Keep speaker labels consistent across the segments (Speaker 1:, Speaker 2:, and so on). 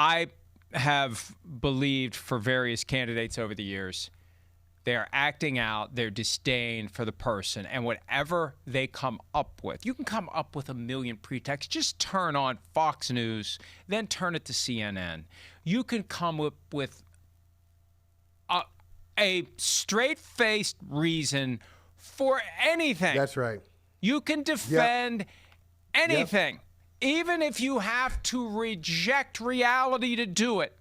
Speaker 1: I have believed for various candidates over the years, they are acting out their disdain for the person, and whatever they come up with, you can come up with a million pretexts. Just turn on Fox News, then turn it to CNN. You can come up with a straight-faced reason for anything.
Speaker 2: That's right.
Speaker 1: You can defend anything, even if you have to reject reality to do it.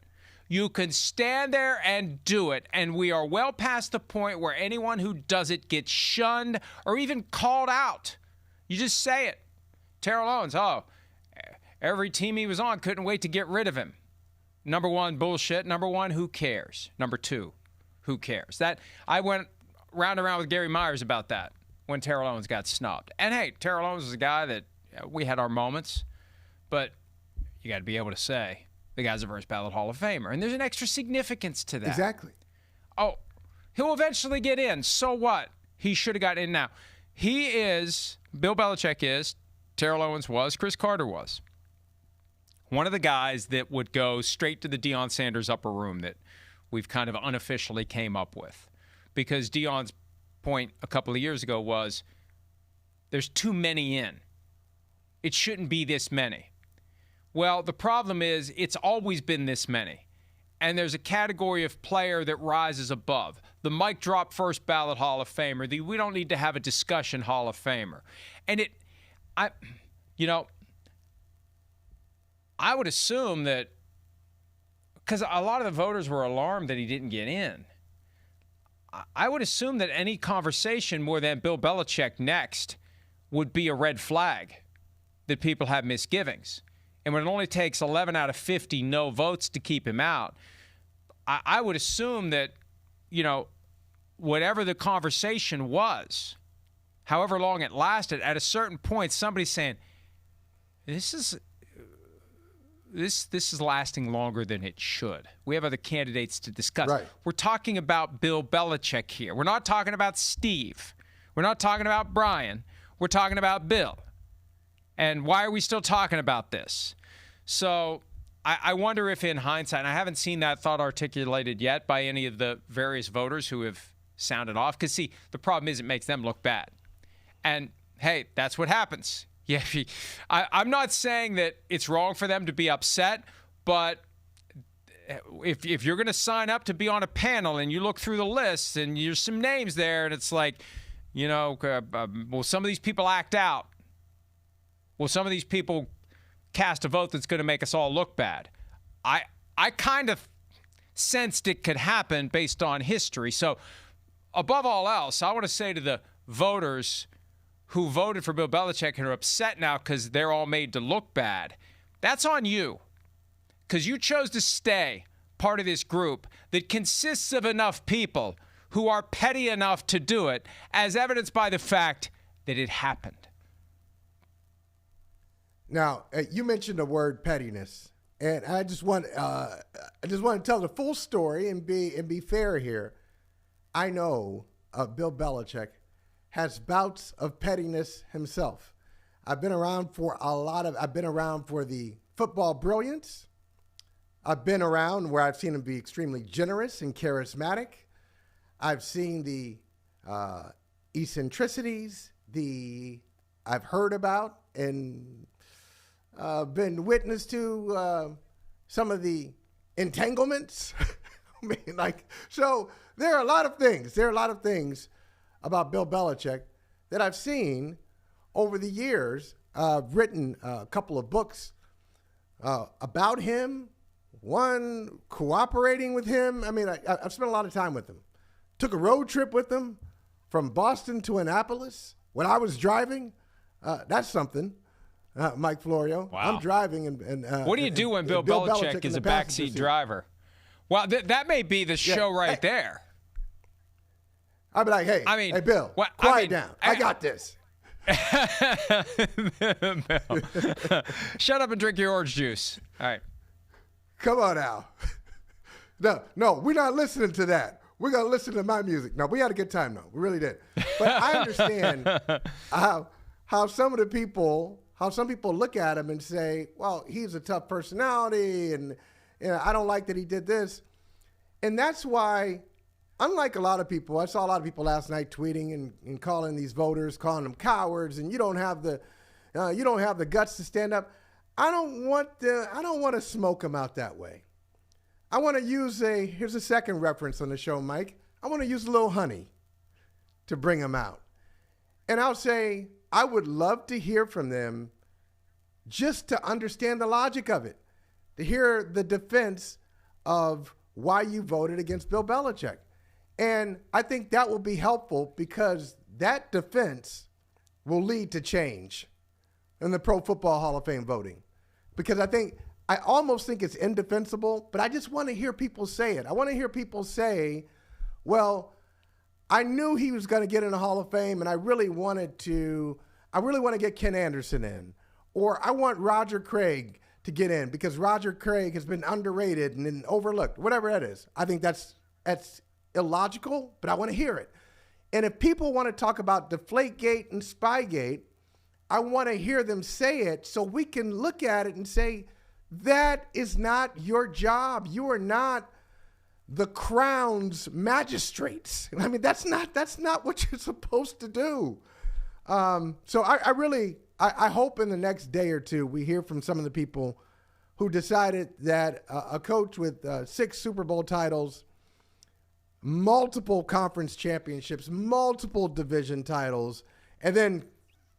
Speaker 1: You can stand there and do it, and we are well past the point where anyone who does it gets shunned or even called out. You just say it. Terrell Owens, every team he was on couldn't wait to get rid of him. Number one, bullshit. Number one, who cares? Number two, who cares? That I went round and round with Gary Myers about that when Terrell Owens got snubbed. And hey, Terrell Owens is a guy that we had our moments, but you got to be able to say the guy's a first-ballot Hall of Famer. And there's an extra significance to that.
Speaker 2: Exactly.
Speaker 1: Oh, he'll eventually get in. So what? He should have gotten in now. He is, Bill Belichick is, Terrell Owens was, Chris Carter was. One of the guys that would go straight to the Deion Sanders upper room that we've kind of unofficially came up with. Because Deion's point a couple of years ago was there's too many in. It shouldn't be this many. Well, the problem is it's always been this many. And there's a category of player that rises above. The mic drop first ballot Hall of Famer, the we don't need to have a discussion Hall of Famer. And I would assume that, because a lot of the voters were alarmed that he didn't get in, I would assume that any conversation more than Bill Belichick next would be a red flag, that people have misgivings. And when it only takes 11 out of 50 no votes to keep him out, I would assume that, whatever the conversation was, however long it lasted, at a certain point, somebody's saying, this is lasting longer than it should. We have other candidates to discuss.
Speaker 2: Right.
Speaker 1: We're talking about Bill Belichick here. We're not talking about Steve. We're not talking about Brian. We're talking about Bill. And why are we still talking about this? So I wonder if in hindsight, and I haven't seen that thought articulated yet by any of the various voters who have sounded off. Because, see, the problem is it makes them look bad. And, hey, that's what happens. Yeah, I'm not saying that it's wrong for them to be upset, but if you're going to sign up to be on a panel and you look through the list and there's some names there and it's like, will some of these people act out? Will some of these people cast a vote that's going to make us all look bad? I kind of sensed it could happen based on history. So above all else, I want to say to the voters who voted for Bill Belichick and are upset now because they're all made to look bad, that's on you. Because you chose to stay part of this group that consists of enough people who are petty enough to do it, as evidenced by the fact that it happened.
Speaker 2: Now, you mentioned the word pettiness, and I just want to tell the full story and be fair here. I know Bill Belichick has bouts of pettiness himself. I've been around for the football brilliance. I've been around where I've seen him be extremely generous and charismatic. I've seen the eccentricities, I've heard about and been witness to some of the entanglements. So there are a lot of things. There are a lot of things about Bill Belichick that I've seen over the years. I've written a couple of books about him, one cooperating with him. I mean, I've spent a lot of time with him. Took a road trip with him from Boston to Annapolis when I was driving. That's something. Mike Florio.
Speaker 1: Wow.
Speaker 2: I'm driving. And
Speaker 1: what do you do when Bill Belichick is a backseat driver? Well, that may be the show right there.
Speaker 2: I'd be like, hey, Bill, quiet down. I got this.
Speaker 1: Shut up and drink your orange juice. All right.
Speaker 2: Come on now. No, we're not listening to that. We're going to listen to my music. No, we had a good time, though. We really did. But I understand how some of the people, how some people look at him and say, well, he's a tough personality and I don't like that he did this. And that's why, unlike a lot of people, I saw a lot of people last night tweeting and calling these voters, calling them cowards, and you don't have the guts to stand up. I don't want to smoke them out that way. I want to use here's a second reference on the show, Mike. I want to use a little honey to bring them out. And I'll say, I would love to hear from them just to understand the logic of it, to hear the defense of why you voted against Bill Belichick. And I think that will be helpful because that defense will lead to change in the Pro Football Hall of Fame voting. Because I almost think it's indefensible, but I just want to hear people say it. I want to hear people say, well, I knew he was going to get in the Hall of Fame, and I really want to get Ken Anderson in. Or I want Roger Craig to get in because Roger Craig has been underrated and then overlooked, whatever that is. I think that's illogical, but I want to hear it. And if people want to talk about Deflategate and Spygate, I want to hear them say it so we can look at it and say, that is not your job. You are not the Crown's magistrates. I mean, that's not what you're supposed to do. So I hope in the next day or two we hear from some of the people who decided that a coach with 6 Super Bowl titles, multiple conference championships, multiple division titles, and then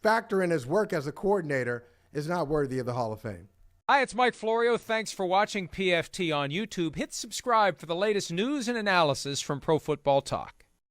Speaker 2: factor in his work as a coordinator is not worthy of the Hall of Fame.
Speaker 1: Hi, it's Mike Florio. Thanks for watching PFT on YouTube. Hit subscribe for the latest news and analysis from Pro Football Talk.